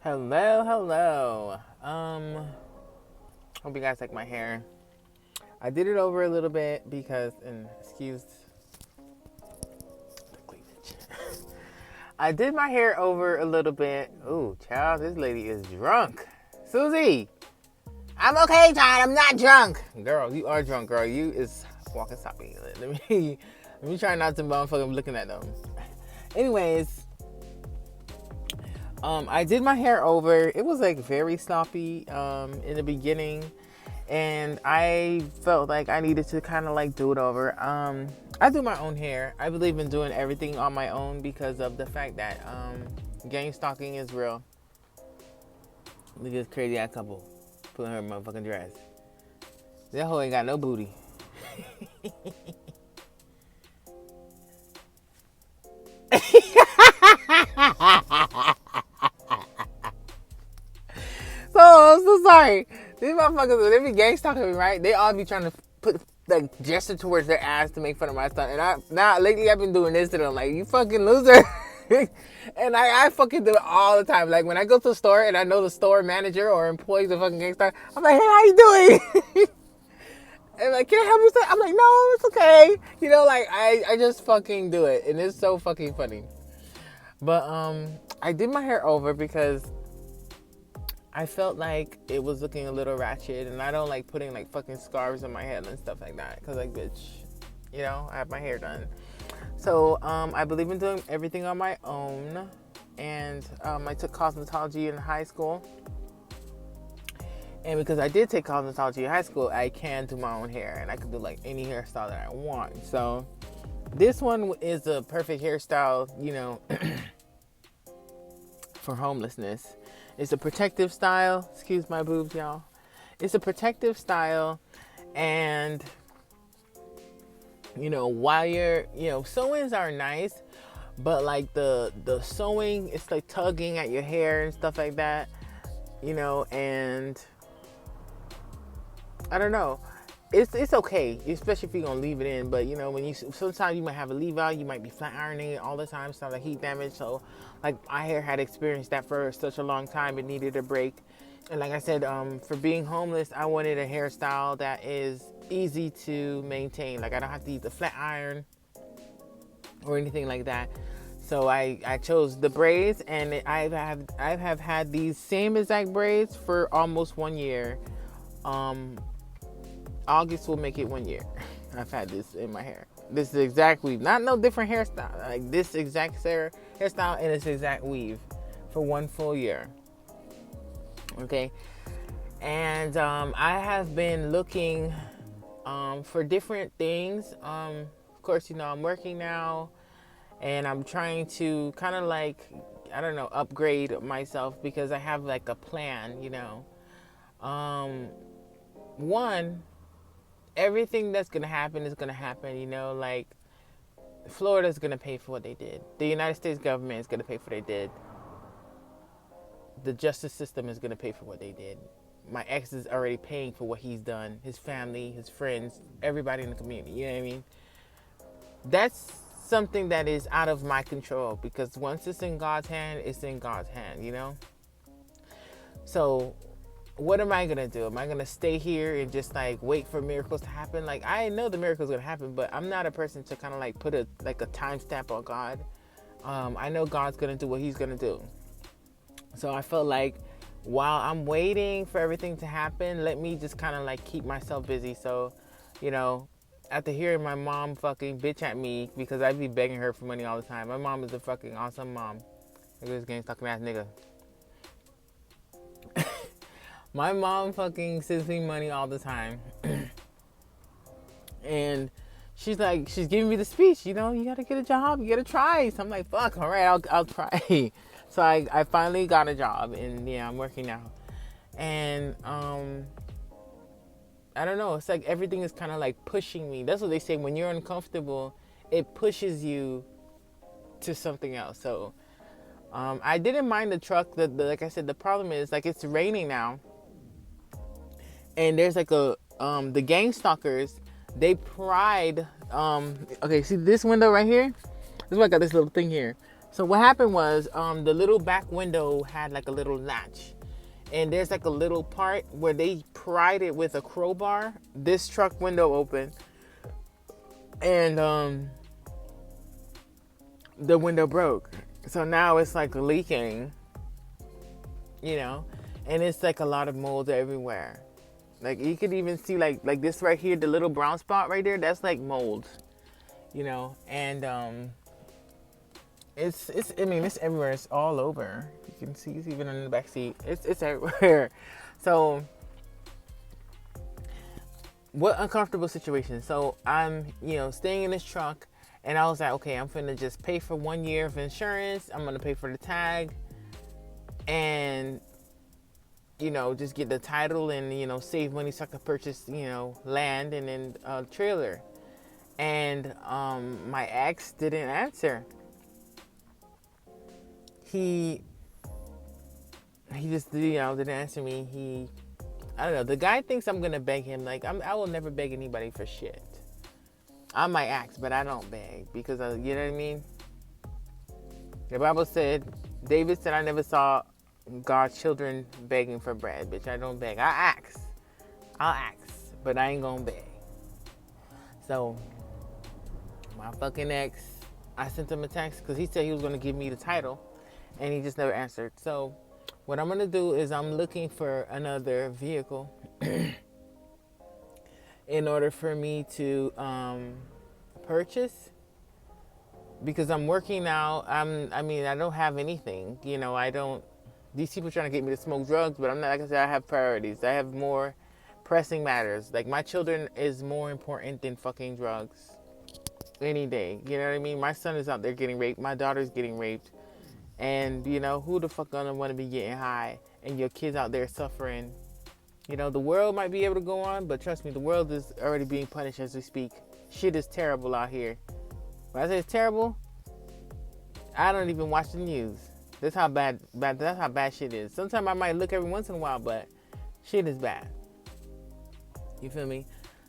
Hello, hello. Hope you guys like my hair. I did it over a little bit because, and excuse the cleavage. I did my hair over a little bit. Ooh, child, this lady is drunk. Susie, I'm okay, John. I'm not drunk. Girl, you are drunk, girl. You is walking sloppy. Let me try not to motherfucking looking at them. Anyways, I did my hair over. It was like very sloppy in the beginning, and I felt like I needed to kind of like do it over. I do my own hair. I believe in doing everything on my own because of the fact that gang stalking is real. Look at this crazy ass couple putting her in motherfucking dress. That hoe ain't got no booty. So I'm so sorry. These motherfuckers, they be gang stalking me, right? They all be trying to put like gesture towards their ass to make fun of my stuff. And now lately I've been doing this to them, like, you fucking loser. And I fucking do it all the time. Like when I go to the store and I know the store manager or employees of fucking gang stalk, I'm like, hey, how you doing? And like, can I help you? I'm like, no, it's okay. You know, like I just fucking do it, and it's so fucking funny. But I did my hair over because I felt like it was looking a little ratchet, and I don't like putting like fucking scarves on my head and stuff like that. Cause like, bitch, you know, I have my hair done. So I believe in doing everything on my own, and I took cosmetology in high school. And because I did take cosmetology in high school, I can do my own hair, and I can do like any hairstyle that I want. So this one is a perfect hairstyle, you know, for homelessness. It's a protective style. Excuse my boobs, y'all. It's a protective style, and you know, while you're, you know, sew-ins are nice, but like the sewing, it's like tugging at your hair and stuff like that, you know, and I don't know. It's okay, especially if you're gonna leave it in. But you know, when you sometimes you might have a leave out, you might be flat ironing it all the time, so like heat damage. So, like my hair had experienced that for such a long time, it needed a break. And like I said, for being homeless, I wanted a hairstyle that is easy to maintain. Like I don't have to use a flat iron or anything like that. So I chose the braids, and I have had these same exact braids for almost 1 year. August will make it 1 year. I've had this in my hair. This is exact weave, not no different hairstyle. Like this exact hairstyle and this exact weave for 1 full year. Okay, and I have been looking for different things. Of course, you know I'm working now, and I'm trying to kind of like, I don't know, upgrade myself because I have like a plan. You know, one, everything that's gonna happen is gonna happen. You know, like Florida's gonna pay for what they did. The United States government is gonna pay for what they did. The justice system is gonna pay for what they did. My ex is already paying for what he's done. His family, his friends, everybody in the community. You know what I mean? That's something that is out of my control because once it's in God's hand, it's in God's hand. You know. So what am I gonna do? Am I gonna stay here and just like wait for miracles to happen? Like I know the miracles gonna happen, but I'm not a person to kind of like put a timestamp on God. I know God's gonna do what He's gonna do. So I felt like while I'm waiting for everything to happen, let me just kind of like keep myself busy. So, you know, after hearing my mom fucking bitch at me because I be begging her for money all the time. My mom is a fucking awesome mom. Look at this gang stalking ass nigga. My mom fucking sends me money all the time. And she's like, she's giving me the speech, you know, you gotta get a job, you gotta try. So I'm like, fuck, all right, I'll try. So I finally got a job, and yeah, I'm working now. And I don't know, it's like everything is kind of like pushing me. That's what they say, when you're uncomfortable, it pushes you to something else. So I didn't mind the truck. Like I said, the problem is like it's raining now, and there's like the gang stalkers, they pride okay, see this window right here, this is why I got this little thing here. So what happened was, the little back window had like a little latch, and there's like a little part where they pried it with a crowbar. This truck window opened, and the window broke. So now it's like leaking, and it's like a lot of mold everywhere. Like you could even see like this right here, the little brown spot right there, that's like mold, and it's it's everywhere. It's all over. You can see it's even in the back seat. It's everywhere. So what uncomfortable situation. So I'm, staying in this truck, and I was like, okay, I'm finna just pay for 1 year of insurance. I'm gonna pay for the tag, and just get the title and save money so I can purchase land and then a trailer. And my ex didn't answer. He just didn't answer me. I don't know. The guy thinks I'm gonna beg him. Like I will never beg anybody for shit. I might ask, but I don't beg because you know what I mean. The Bible said, David said, I never saw God's children begging for bread. Bitch, I don't beg. I'll ask, but I ain't gonna beg. So my fucking ex, I sent him a text because he said he was gonna give me the title, and he just never answered. So what I'm gonna do is I'm looking for another vehicle in order for me to purchase, because I'm working now. I don't have anything. I don't. These people trying to get me to smoke drugs, but I'm not. Like I said, I have priorities. I have more pressing matters. Like my children is more important than fucking drugs. Any day, you know what I mean? My son is out there getting raped. My daughter's getting raped. And, who the fuck gonna want to be getting high and your kids out there suffering? The world might be able to go on, but trust me, the world is already being punished as we speak. Shit is terrible out here. When I say it's terrible, I don't even watch the news. That's how bad shit is. Sometimes I might look every once in a while, but shit is bad. You feel me?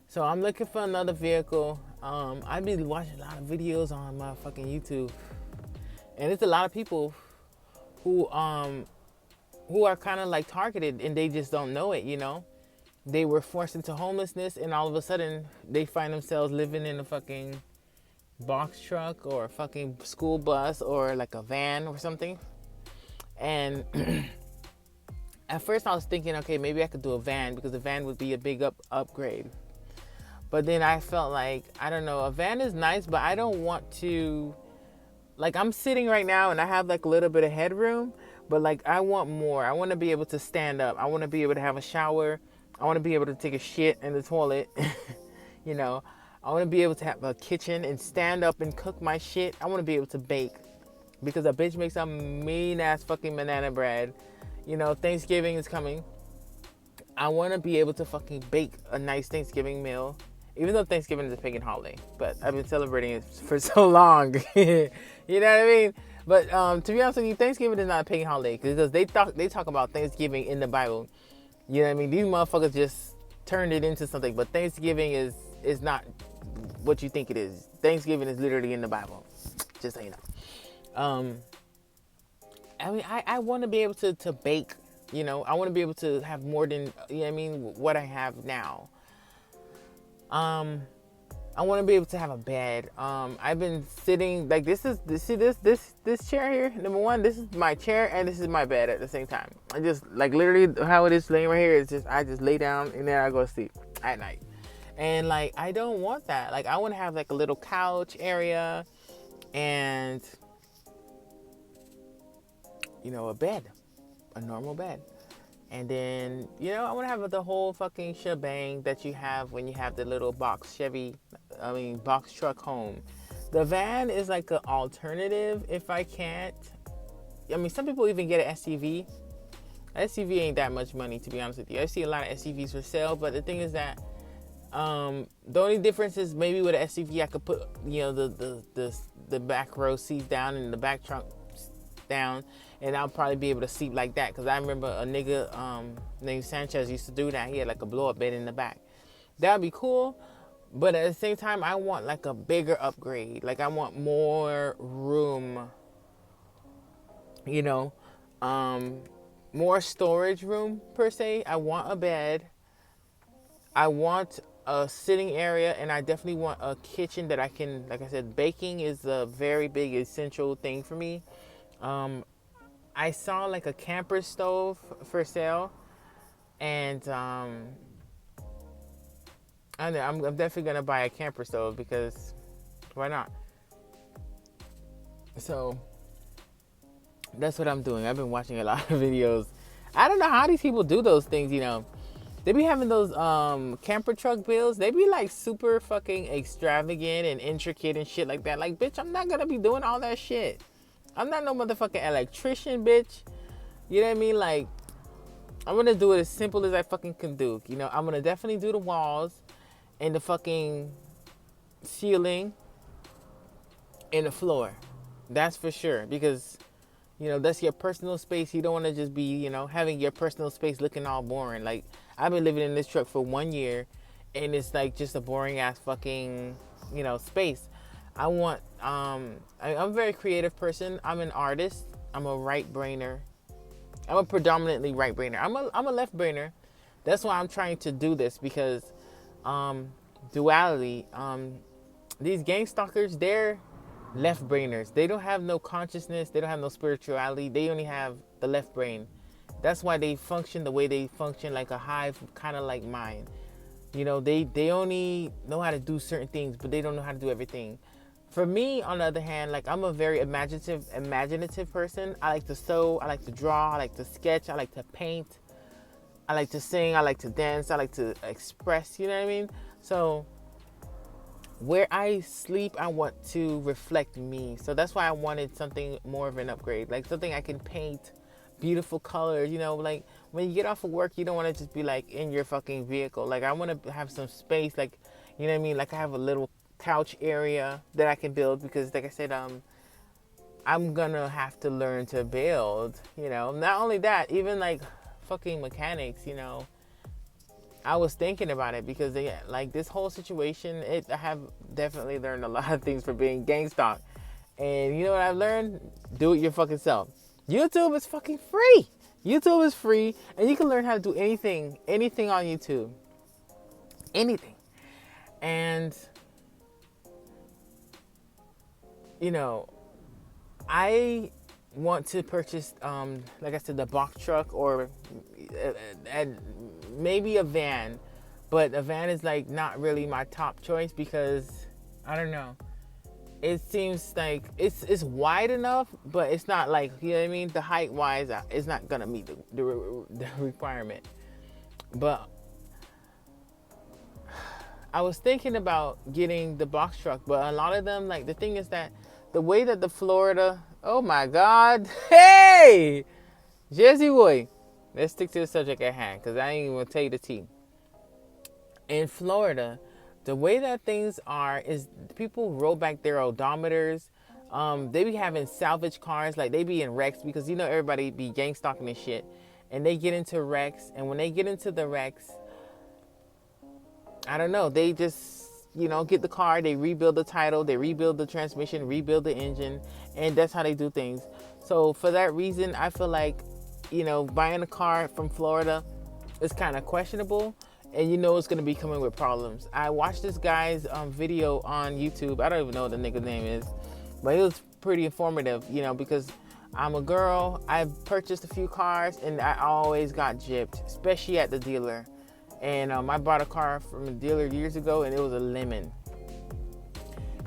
So I'm looking for another vehicle. I've been watching a lot of videos on my fucking YouTube. And it's a lot of people who are kind of like targeted, and they just don't know it, They were forced into homelessness, and all of a sudden they find themselves living in a fucking box truck or a fucking school bus or like a van or something. And at first I was thinking, okay, maybe I could do a van because a van would be a big upgrade. But then I felt like, I don't know, a van is nice, but I don't want to. Like, I'm sitting right now and I have like a little bit of headroom, but like I want more. I want to be able to stand up. I want to be able to have a shower. I want to be able to take a shit in the toilet. I want to be able to have a kitchen and stand up and cook my shit. I want to be able to bake, because a bitch makes some mean ass fucking banana bread. Thanksgiving is coming. I want to be able to fucking bake a nice Thanksgiving meal. Even though Thanksgiving is a pagan holiday, but I've been celebrating it for so long. You know what I mean? But to be honest with you, Thanksgiving is not a pagan holiday, because they talk about Thanksgiving in the Bible. You know what I mean? These motherfuckers just turned it into something. But Thanksgiving is not what you think it is. Thanksgiving is literally in the Bible. Just so you know. I want to be able to bake. I want to be able to have more than what I have now. I want to be able to have a bed. I've been sitting like this chair here. Number one, this is my chair and this is my bed at the same time. I just like literally how it is laying right here is just I just lay down and then I go to sleep at night. And like I don't want that. Like I want to have like a little couch area and a bed, a normal bed. And then, I want to have the whole fucking shebang that you have when you have the little box truck home. The van is like an alternative if I can't. Some people even get an SUV. SUV ain't that much money, to be honest with you. I see a lot of SUVs for sale, but the thing is that the only difference is maybe with an SUV I could put, the back row seats down and the back trunk down, and I'll probably be able to sleep like that, because I remember a nigga named Sanchez used to do that. He had like a blow-up bed in the back. That would be cool, but at the same time I want like a bigger upgrade. Like I want more room you know, um, more storage room per se. I want a bed. I want a sitting area, and I definitely want a kitchen that I can, like I said, baking is a very big essential thing for me. Um, I saw like a camper stove for sale, and I know, I'm definitely gonna buy a camper stove because why not? So that's what I'm doing. I've been watching a lot of videos. I don't know how these people do those things, you know. They be having those camper truck builds. They be like super fucking extravagant and intricate and shit like that. Like, bitch, I'm not gonna be doing all that shit. I'm not no motherfucking electrician, bitch. You know what I mean? Like, I'm gonna do it as simple as I fucking can do. You know, I'm gonna definitely do the walls and the fucking ceiling and the floor. That's for sure. Because, you know, that's your personal space. You don't want to just be, you know, having your personal space looking all boring. Like, I've been living in this truck for 1 year, and it's like just a boring ass fucking, you know, space. I want, I'm a very creative person. I'm an artist. I'm a right brainer. I'm a predominantly right brainer. I'm a left brainer. That's why I'm trying to do this because, duality. These gang stalkers, they're left brainers. They don't have no consciousness. They don't have no spirituality. They only have the left brain. That's why they function the way they function, like a hive, kind of like mine. You know, they only know how to do certain things, but they don't know how to do everything. For me, on the other hand, like I'm a very imaginative person. I like to sew, I like to draw, I like to sketch, I like to paint, I like to sing, I like to dance, I like to express, you know what I mean? So where I sleep, I want to reflect me. So that's why I wanted something more of an upgrade, like something I can paint beautiful colors, you know, like when you get off of work, you don't want to just be like in your fucking vehicle. Like I want to have some space, like, you know what I mean? Like I have a little couch area that I can build because like I said, I'm gonna have to learn to build, you know. Not only that, even like fucking mechanics, you know. I was thinking about it because they like this whole situation. I have definitely learned a lot of things from being gang stalked, and you know what I've learned? Do it your fucking self. YouTube is fucking free. YouTube is free, and you can learn how to do anything on YouTube, anything. And you know, I want to purchase, like I said, the box truck or maybe a van, but a van is like not really my top choice because I don't know. It seems like it's wide enough, but it's not like, you know what I mean. The height wise, it's not gonna meet the requirement. But I was thinking about getting the box truck, but a lot of them, like the thing is that the way that the Florida, oh my God, hey, Jersey boy, let's stick to the subject at hand because I ain't even gonna tell you the tea. In Florida, the way that things are is people roll back their odometers. They be having salvage cars, like they be in wrecks because you know everybody be gang stalking and shit, and they get into wrecks. And when they get into the wrecks, I don't know, they just, you know, get the car, they rebuild the title, they rebuild the transmission, rebuild the engine, and that's how they do things. So for that reason, I feel like, you know, buying a car from Florida is kind of questionable, and you know it's going to be coming with problems. I watched this guy's video on YouTube. I don't even know what the nigga's name is, but it was pretty informative, you know, because I'm a girl. I've purchased a few cars, and I always got gypped, especially at the dealer. And I bought a car from a dealer years ago, and it was a lemon.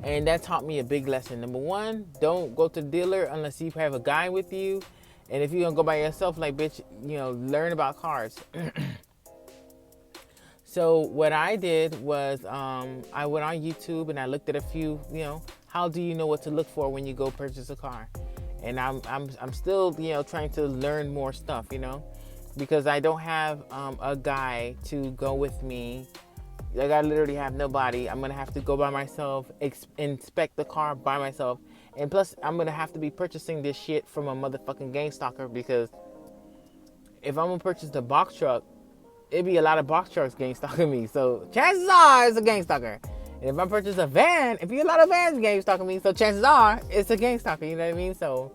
And that taught me a big lesson. Number one, don't go to the dealer unless you have a guy with you. And if you're going to go by yourself, like, bitch, you know, learn about cars. So what I did was I went on YouTube and I looked at a few, you know, how do you know what to look for when you go purchase a car? And I'm still, you know, trying to learn more stuff, you know, because I don't have a guy to go with me. Like I literally have nobody. I'm gonna have to go by myself, inspect the car by myself, and plus I'm gonna have to be purchasing this shit from a motherfucking gang stalker because if I'm gonna purchase the box truck, it'd be a lot of box trucks gang stalking me. So chances are it's a gang stalker. And if I purchase a van, it'd be a lot of vans gang stalking me. So chances are it's a gang stalker. You know what I mean? So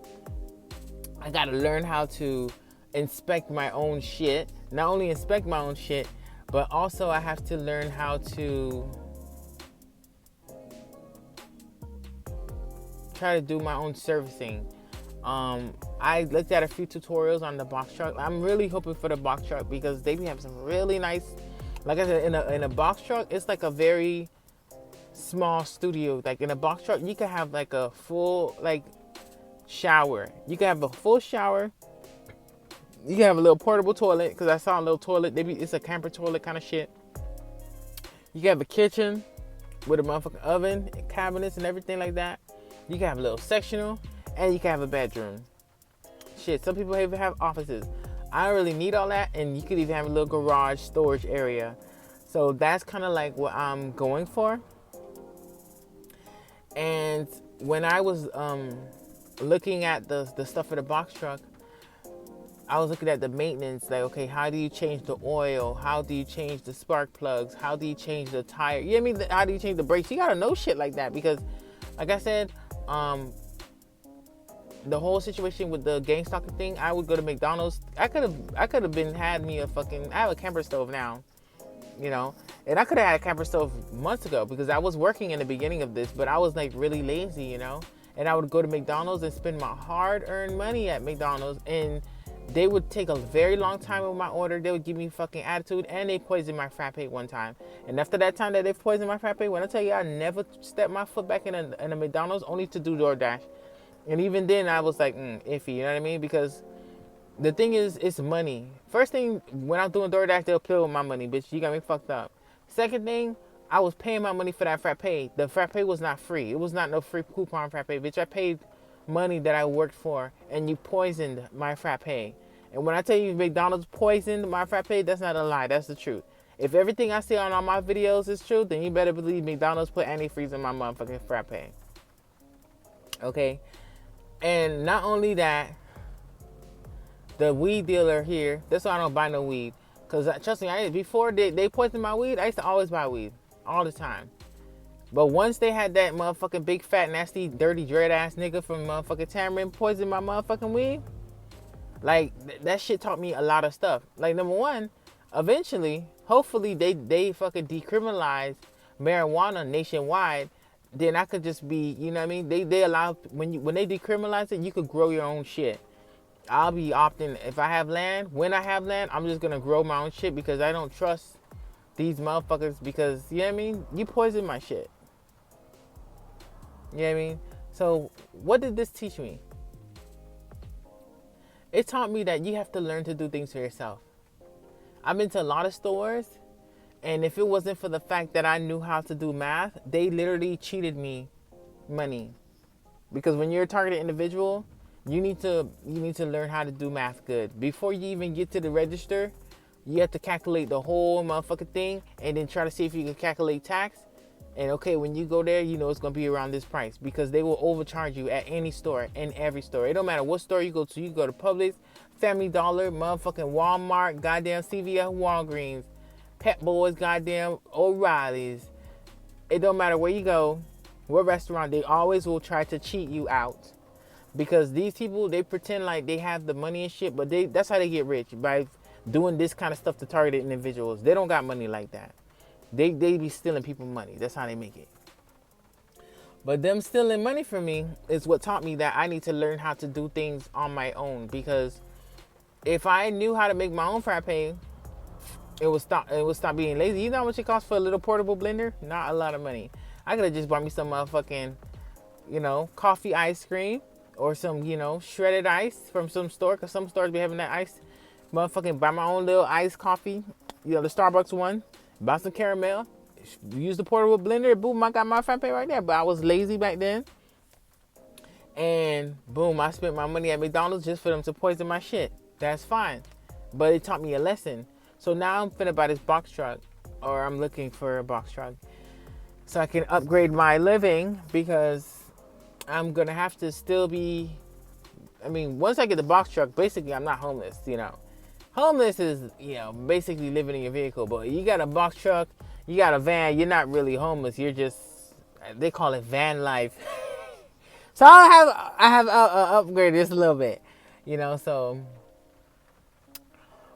I gotta learn how to inspect my own shit. Not only inspect my own shit, but also I have to learn how to try to do my own servicing. I looked at a few tutorials on the box truck. I'm really hoping for the box truck because they have some really nice, like I said, in a box truck, it's like a very small studio. Like in a box truck, you can have like a full like shower. You can have a full shower. You can have a little portable toilet because I saw a little toilet. Maybe it's a camper toilet kind of shit. You can have a kitchen with a motherfucking oven, and cabinets, and everything like that. You can have a little sectional, and you can have a bedroom. Shit, some people even have offices. I don't really need all that, and you could even have a little garage storage area. So that's kind of like what I'm going for. And when I was looking at the stuff for the box truck, I was looking at the maintenance, like, okay, how do you change the oil? How do you change the spark plugs? How do you change the tire? You know what I mean? How do you change the brakes? You gotta know shit like that because, like I said, the whole situation with the gang stalking thing, I would go to McDonald's. I could have had me a fucking. I have a camper stove now, you know, and I could have had a camper stove months ago because I was working in the beginning of this, but I was like really lazy, you know, and I would go to McDonald's and spend my hard-earned money at McDonald's, and they would take a very long time with my order. They would give me fucking attitude, and they poisoned my frappe one time. And after that time that they poisoned my frappe, when I tell you I never stepped my foot back in a McDonald's, only to do DoorDash. And even then, I was like, iffy, you know what I mean? Because the thing is, it's money. First thing, when I'm doing DoorDash, they'll play with my money, bitch. You got me fucked up. Second thing, I was paying my money for that frappe. The frappe was not free. It was not no free coupon frappe, bitch. I paid money that I worked for, and you poisoned my frappe. And when I tell you McDonald's poisoned my frappe, that's not a lie. That's the truth. If everything I say on all my videos is true, then you better believe McDonald's put antifreeze in my motherfucking frappe. Okay? And not only that, the weed dealer here, that's why I don't buy no weed. Because trust me, before they poisoned my weed, I used to always buy weed. All the time. But once they had that motherfucking big, fat, nasty, dirty, dread ass nigga from motherfucking Tamarind poison my motherfucking weed, like, that shit taught me a lot of stuff. Like, number one, eventually, hopefully they fucking decriminalize marijuana nationwide. Then I could just be, you know what I mean? They allow, when they decriminalize it, you could grow your own shit. I'll be opting, if I have land, when I have land, I'm just gonna grow my own shit because I don't trust these motherfuckers because, you know what I mean? You poison my shit. You know what I mean? So, what did this teach me? It taught me that you have to learn to do things for yourself. I've been to a lot of stores, and if it wasn't for the fact that I knew how to do math, they literally cheated me money. Because when you're a targeted individual, you need to learn how to do math good. Before you even get to the register, you have to calculate the whole motherfucking thing and then try to see if you can calculate tax. And okay, when you go there, you know it's going to be around this price because they will overcharge you at any store, in every store. It don't matter what store you go to. You go to Publix, Family Dollar, motherfucking Walmart, goddamn CVS, Walgreens, Pet Boys, goddamn O'Reilly's. It don't matter where you go, what restaurant, they always will try to cheat you out. Because these people, they pretend like they have the money and shit, but that's how they get rich, by doing this kind of stuff to targeted individuals. They don't got money like that. They be stealing people's money. That's how they make it. But them stealing money from me is what taught me that I need to learn how to do things on my own. Because if I knew how to make my own frappe, it would stop being lazy. You know how much it costs for a little portable blender? Not a lot of money. I could have just bought me some motherfucking, coffee ice cream. Or some, shredded ice from some store. Because some stores be having that ice. Motherfucking buy my own little iced coffee. The Starbucks one. Buy some caramel. Use the portable blender. Boom, I got my frappe right there. But I was lazy back then. And boom, I spent my money at McDonald's just for them to poison my shit. That's fine. But it taught me a lesson. So now I'm finna buy this box truck. Or I'm looking for a box truck. So I can upgrade my living. Because I'm going to have to still be, once I get the box truck, basically I'm not homeless, Homeless is, basically living in your vehicle. But you got a box truck, you got a van, you're not really homeless. You're just, they call it van life. So I have upgraded this a little bit. You know, so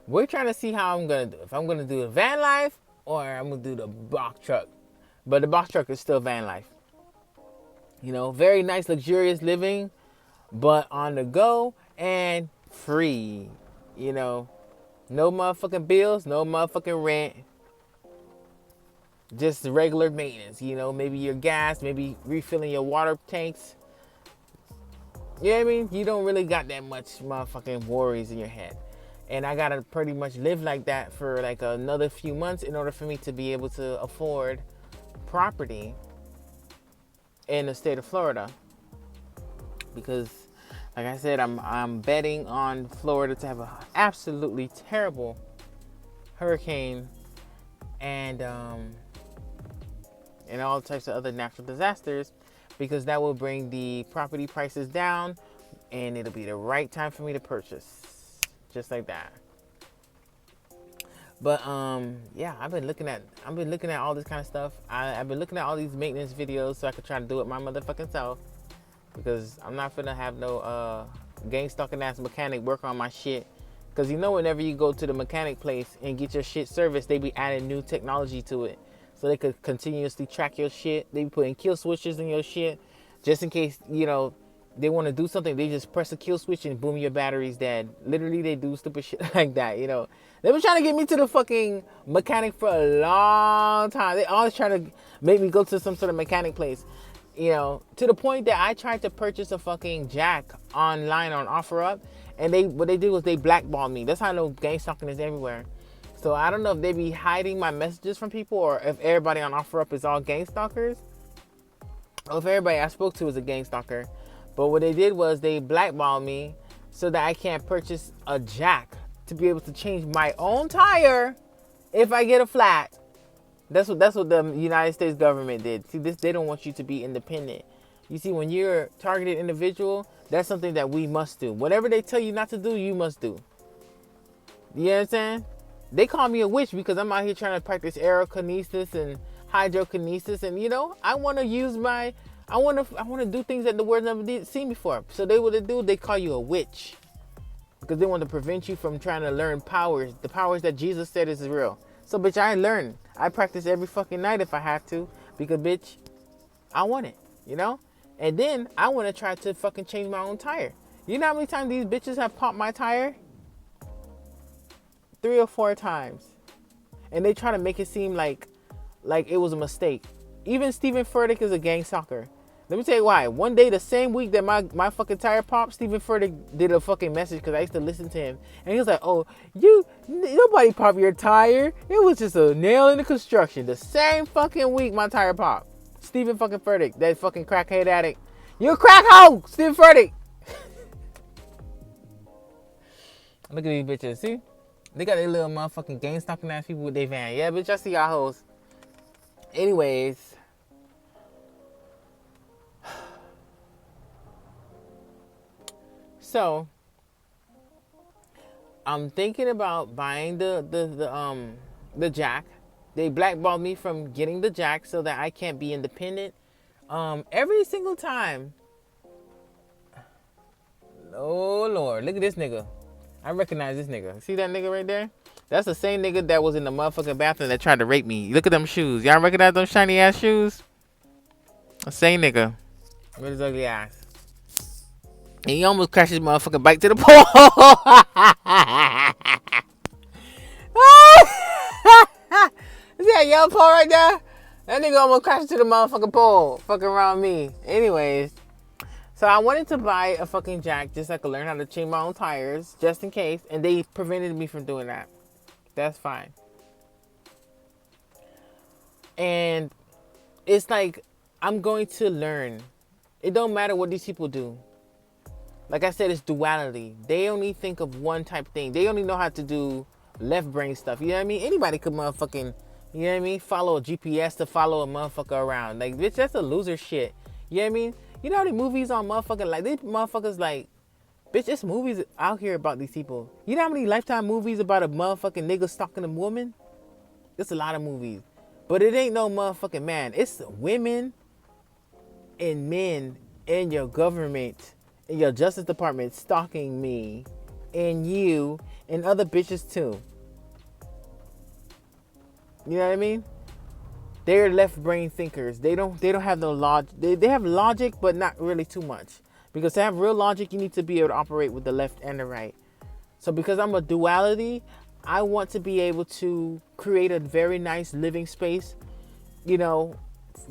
we're trying to see how I'm gonna do. If I'm gonna do the van life or I'm gonna do the box truck. But the box truck is still van life. You know, very nice, luxurious living, but on the go and free. You know, no motherfucking bills, no motherfucking rent. Just regular maintenance, you know, maybe your gas, maybe refilling your water tanks. You know what I mean? You don't really got that much motherfucking worries in your head. And I gotta pretty much live like that for like another few months in order for me to be able to afford property in the state of Florida. Because like I said, I'm betting on Florida to have an absolutely terrible hurricane and all types of other natural disasters, because that will bring the property prices down and it'll be the right time for me to purchase. Just like that. But yeah, I've been looking at all this kind of stuff. I've been looking at all these maintenance videos so I could try to do it my motherfucking self. Because I'm not finna have no gang stalking ass mechanic work on my shit. Because you know, whenever you go to the mechanic place and get your shit serviced, they be adding new technology to it. So they could continuously track your shit. They be putting kill switches in your shit. Just in case, you know, they want to do something, they just press a kill switch and boom, your battery's dead. Literally, they do stupid shit like that, you know. They've been trying to get me to the fucking mechanic for a long time. They always try to make me go to some sort of mechanic place. You know, to the point that I tried to purchase a fucking jack online on OfferUp, and what they do is they blackballed me. That's how I know gang stalking is everywhere. So I don't know if they be hiding my messages from people or if everybody on OfferUp is all gang stalkers. Or if everybody I spoke to is a gang stalker. But what they did was they blackballed me so that I can't purchase a jack to be able to change my own tire if I get a flat. That's what the United States government did. See, they don't want you to be independent. You see, when you're a targeted individual, that's something that we must do. Whatever they tell you not to do, you must do. You know what I'm saying? They call me a witch because I'm out here trying to practice aerokinesis and hydrokinesis, and you know, I want to do things that the world never seen before. So they call you a witch because they want to prevent you from trying to learn powers, the powers that Jesus said is real. So bitch, I learn. I practice every fucking night if I have to, because bitch, I want it, you know? And then I want to try to fucking change my own tire. You know how many times these bitches have popped my tire? 3 or 4 times. And they try to make it seem like it was a mistake. Even Stephen Furtick is a gang stalker. Let me tell you why. One day, the same week that my fucking tire popped, Stephen Furtick did a fucking message because I used to listen to him. And he was like, oh, nobody popped your tire. It was just a nail in the construction. The same fucking week my tire popped. Stephen fucking Furtick, that fucking crackhead addict. You're a crack hoe, Stephen Furtick. Look at these bitches, see? They got their little motherfucking gang stalking ass people with their van. Yeah, bitch, I see y'all hoes. Anyways. So, I'm thinking about buying the jack. They blackballed me from getting the jack so that I can't be independent. Every single time. Oh, Lord. Look at this nigga. I recognize this nigga. See that nigga right there? That's the same nigga that was in the motherfucking bathroom that tried to rape me. Look at them shoes. Y'all recognize them shiny ass shoes? The same nigga. With his ugly ass. And he almost crashed his motherfucking bike to the pole. See that yellow pole right there? That nigga almost crashed to the motherfucking pole. Fucking around me. Anyways. So I wanted to buy a fucking jack just so I could learn how to change my own tires, just in case. And they prevented me from doing that. That's fine. And it's like, I'm going to learn. It don't matter what these people do. Like I said, it's duality. They only think of one type of thing. They only know how to do left brain stuff. You know what I mean? Anybody could motherfucking, you know what I mean? Follow a GPS to follow a motherfucker around. Like, bitch, that's a loser shit. You know what I mean? You know how many movies on motherfucking, like, these motherfuckers, like, bitch, it's movies out here about these people. You know how many Lifetime movies about a motherfucking nigga stalking a woman? There's a lot of movies. But it ain't no motherfucking man. It's women and men in your government your Justice Department stalking me and you and other bitches too. You know what I mean? They're left brain thinkers. They don't have no logic. They have logic, but not really too much. Because to have real logic, you need to be able to operate with the left and the right. So because I'm a duality, I want to be able to create a very nice living space, you know,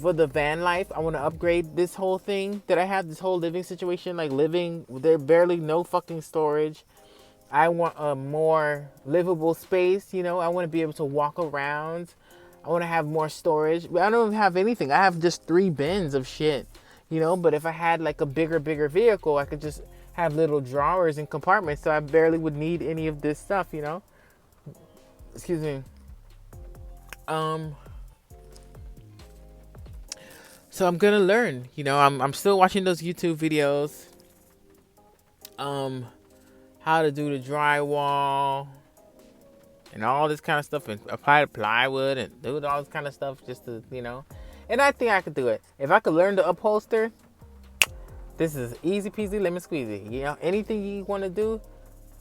for the van life. I want to upgrade this whole thing that I have, this whole living situation, like living, there barely no fucking storage. I want a more livable space, you know. I want to be able to walk around. I want to have more storage. But I don't have anything. I have just 3 bins of shit, you know. But if I had like a bigger vehicle, I could just have little drawers and compartments, so I barely would need any of this stuff, you know. Excuse me. So I'm gonna learn, you know. I'm still watching those YouTube videos. How to do the drywall and all this kind of stuff, and apply the plywood and do all this kind of stuff, just to, you know. And I think I could do it if I could learn to upholster. This is easy peasy lemon squeezy. You know, anything you want to do,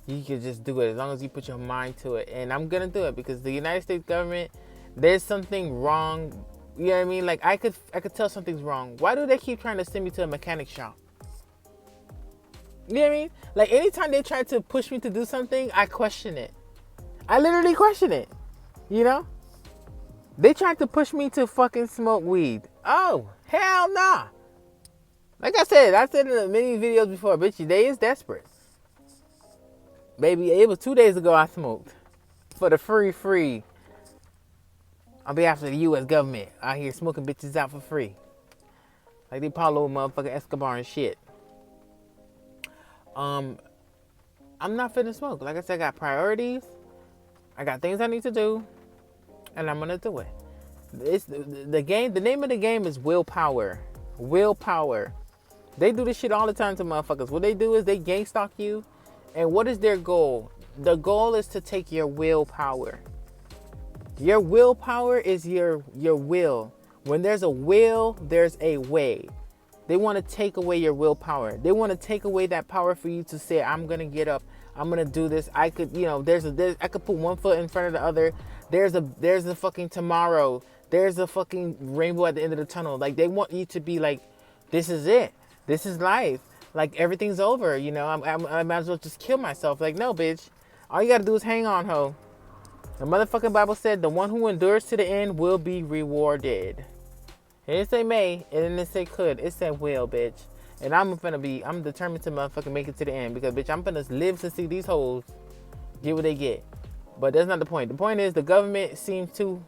you can just do it as long as you put your mind to it. And I'm gonna do it because the United States government, there's something wrong. You know what I mean? Like I could tell something's wrong. Why do they keep trying to send me to a mechanic shop? You know what I mean? Like anytime they try to push me to do something, I question it. I literally question it. You know? They tried to push me to fucking smoke weed. Oh, hell nah. Like I said in many videos before, bitch, they is desperate. Baby, it was 2 days ago I smoked. For the free. On behalf of the U.S. government. Out here smoking bitches out for free. Like they Paulo motherfucking Escobar and shit. I'm not finna smoke. Like I said, I got priorities. I got things I need to do. And I'm gonna do it. It's the game. The name of the game is willpower. Willpower. They do this shit all the time to motherfuckers. What they do is they gang stalk you. And what is their goal? The goal is to take your willpower. Your willpower is your will. When there's a will, there's a way. They want to take away your willpower. They want to take away that power for you to say, I'm going to get up. I'm going to do this. I could, you know, I could put one foot in front of the other. There's a fucking tomorrow. There's a fucking rainbow at the end of the tunnel. Like they want you to be like, this is it. This is life. Like everything's over. You know, I might as well just kill myself. Like, no, bitch. All you got to do is hang on, ho. The motherfucking Bible said the one who endures to the end will be rewarded. It didn't say may, it didn't say could, it said will, bitch. And I'm determined to motherfucking make it to the end because, bitch, I'm gonna live to see these hoes get what they get. But that's not the point. The point is the government seems to,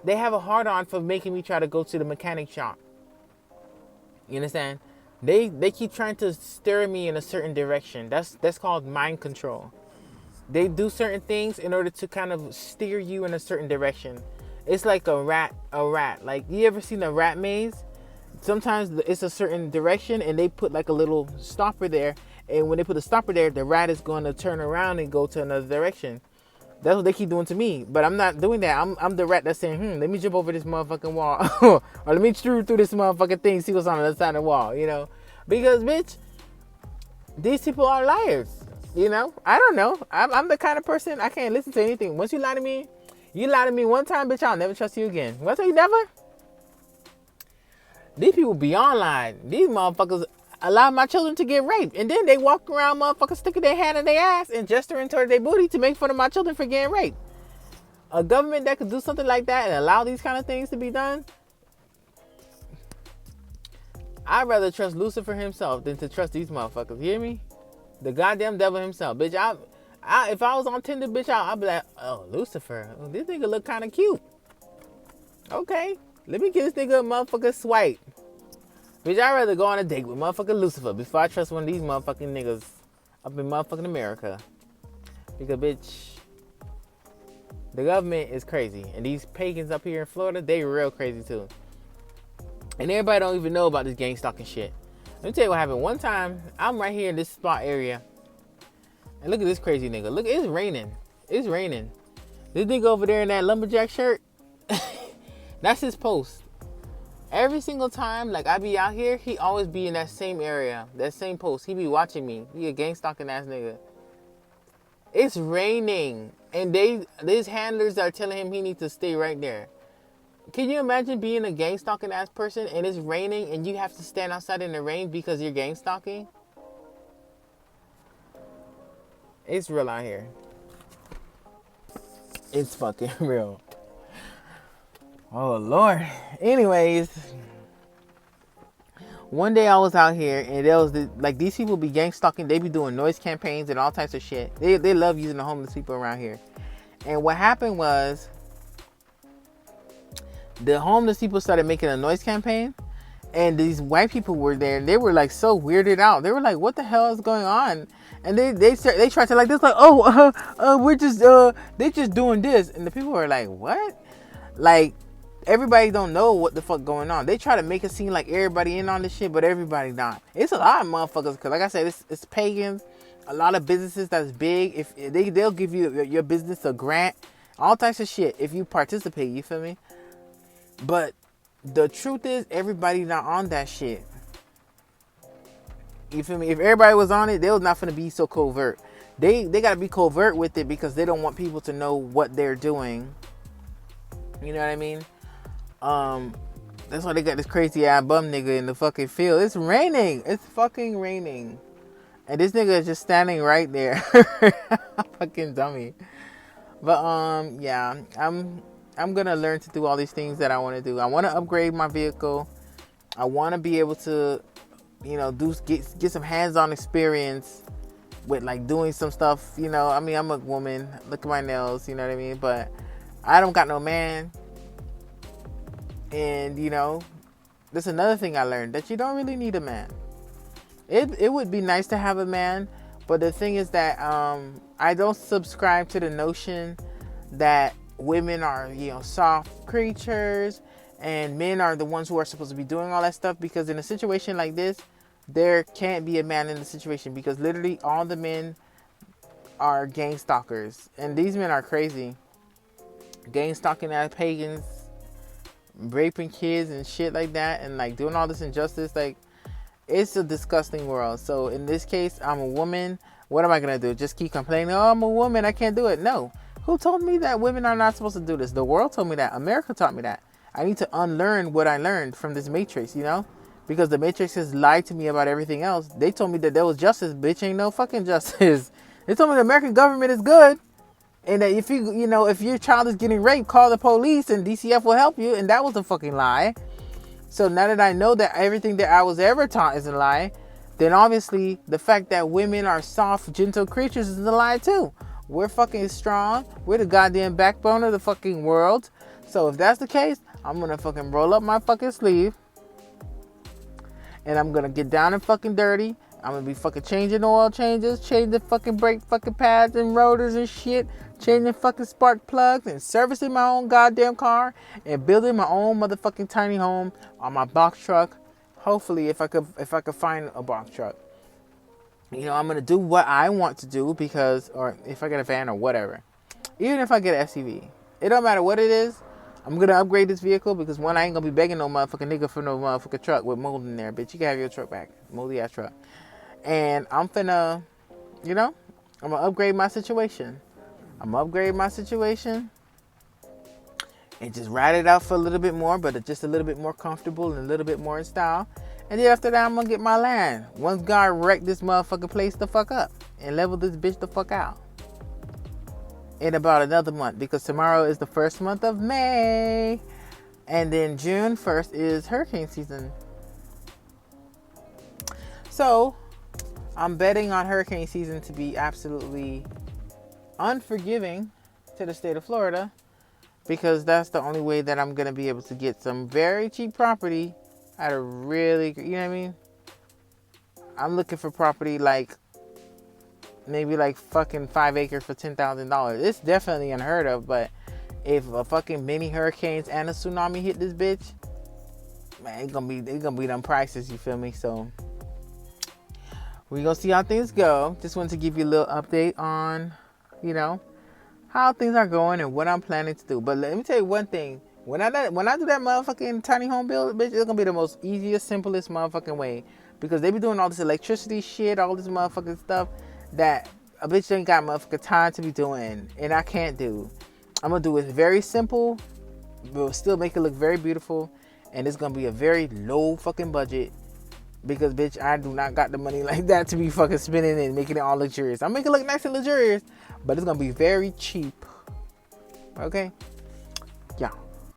they have a hard on for making me try to go to the mechanic shop. You understand? They keep trying to steer me in a certain direction. That's called mind control. They do certain things in order to kind of steer you in a certain direction. It's like a rat. Like, you ever seen a rat maze? Sometimes it's a certain direction and they put like a little stopper there. And when they put a stopper there, the rat is going to turn around and go to another direction. That's what they keep doing to me. But I'm not doing that. I'm the rat that's saying, let me jump over this motherfucking wall. Or let me through this motherfucking thing, see what's on the other side of the wall, you know? Because, bitch, these people are liars. You know, I don't know. I'm the kind of person, I can't listen to anything. Once you lie to me one time, bitch, I'll never trust you again. What, you never? These people beyond lying. These motherfuckers allow my children to get raped. And then they walk around motherfuckers sticking their hand in their ass and gesturing toward their booty to make fun of my children for getting raped. A government that could do something like that and allow these kind of things to be done, I'd rather trust Lucifer himself than to trust these motherfuckers. You hear me? The goddamn devil himself. Bitch, if I was on Tinder, bitch, I'd be like, oh, Lucifer, this nigga look kind of cute. Okay, let me give this nigga a motherfucking swipe. Bitch, I'd rather go on a date with motherfucking Lucifer before I trust one of these motherfucking niggas up in motherfucking America. Because, bitch, the government is crazy. And these pagans up here in Florida, they real crazy too. And everybody don't even know about this gang stalking shit. Let me tell you what happened. One time, I'm right here in this spot area. And look at this crazy nigga. Look, it's raining. It's raining. This nigga over there in that lumberjack shirt, that's his post. Every single time, like I be out here, he always be in that same area, that same post. He be watching me. He a gang stalking ass nigga. It's raining, and these handlers are telling him he needs to stay right there. Can you imagine being a gang stalking ass person and it's raining and you have to stand outside in the rain because you're gang stalking? It's real out here. It's fucking real. Oh Lord. Anyways, one day I was out here and there was like these people be gang stalking. They be doing noise campaigns and all types of shit. They love using the homeless people around here. And what happened was the homeless people started making a noise campaign, and these white people were there, and they were like so weirded out. They were like, "What the hell is going on?" And they tried to like this, like, we're just they just doing this, and the people were like, "What?" Like everybody don't know what the fuck going on. They try to make it seem like everybody in on this shit, but everybody not. It's a lot of motherfuckers, because like I said, it's pagans. A lot of businesses that's big. If they'll give you your business a grant, all types of shit if you participate. You feel me? But the truth is, everybody not on that shit. You feel me? If everybody was on it, they was not gonna be so covert. They gotta be covert with it because they don't want people to know what they're doing. You know what I mean? That's why they got this crazy ass bum nigga in the fucking field. It's raining. It's fucking raining. And this nigga is just standing right there. Fucking dummy. But yeah, I'm gonna learn to do all these things that I want to do. I want to upgrade my vehicle. I want to be able to, you know, get some hands-on experience with like doing some stuff. You know, I mean, I'm a woman. Look at my nails. You know what I mean? But I don't got no man. And you know, that's another thing I learned, that you don't really need a man. It would be nice to have a man, but the thing is that I don't subscribe to the notion that women are, you know, soft creatures and men are the ones who are supposed to be doing all that stuff, because in a situation like this, there can't be a man in the situation, because literally all the men are gang stalkers, and these men are crazy. Gang stalking as pagans, raping kids and shit like that, and like doing all this injustice. Like, it's a disgusting world. So in this case, I'm a woman. What am I gonna do? Just keep complaining? Oh, I'm a woman, I can't do it. No. Who told me that women are not supposed to do this? The world told me that. America taught me that. I need to unlearn what I learned from this Matrix, you know? Because the Matrix has lied to me about everything else. They told me that there was justice. Bitch, ain't no fucking justice. They told me the American government is good. And that if if your child is getting raped, call the police and DCF will help you. And that was a fucking lie. So now that I know that everything that I was ever taught is a lie, then obviously the fact that women are soft, gentle creatures is a lie too. We're fucking strong. We're the goddamn backbone of the fucking world. So if that's the case, I'm gonna fucking roll up my fucking sleeve. And I'm gonna get down and fucking dirty. I'm gonna be fucking changing oil changes, changing fucking brake fucking pads and rotors and shit, changing fucking spark plugs and servicing my own goddamn car and building my own motherfucking tiny home on my box truck. Hopefully, if I could find a box truck. You know, I'm going to do what I want to do, because, or if I get a van or whatever. Even if I get an SUV. It don't matter what it is. I'm going to upgrade this vehicle, because one, I ain't going to be begging no motherfucking nigga for no motherfucking truck with mold in there. Bitch, you can have your truck back. Moldy ass truck. And I'm finna, you know, I'm going to upgrade my situation. I'm going to upgrade my situation. And just ride it out for a little bit more, but just a little bit more comfortable and a little bit more in style. And then after that, I'm going to get my land. Once God wreck this motherfucking place the fuck up and level this bitch the fuck out. In about another month, because tomorrow is the first month of May. And then June 1st is hurricane season. So, I'm betting on hurricane season to be absolutely unforgiving to the state of Florida. Because that's the only way that I'm going to be able to get some very cheap property at a really, you know what I mean? I'm looking for property like, maybe like fucking 5 acres for $10,000. It's definitely unheard of, but if a fucking mini hurricanes and a tsunami hit this bitch, man, it's gonna be them prices, you feel me? So, we're gonna see how things go. Just wanted to give you a little update on, you know, how things are going and what I'm planning to do. But let me tell you one thing. When I do that motherfucking tiny home build, bitch, it's gonna be the most easiest, simplest motherfucking way. Because they be doing all this electricity shit, all this motherfucking stuff that a bitch ain't got motherfucking time to be doing. And I can't do. I'm gonna do it very simple, but still make it look very beautiful. And it's gonna be a very low fucking budget. Because bitch, I do not got the money like that to be fucking spending and making it all luxurious. I'm making it look nice and luxurious, but it's gonna be very cheap. Okay?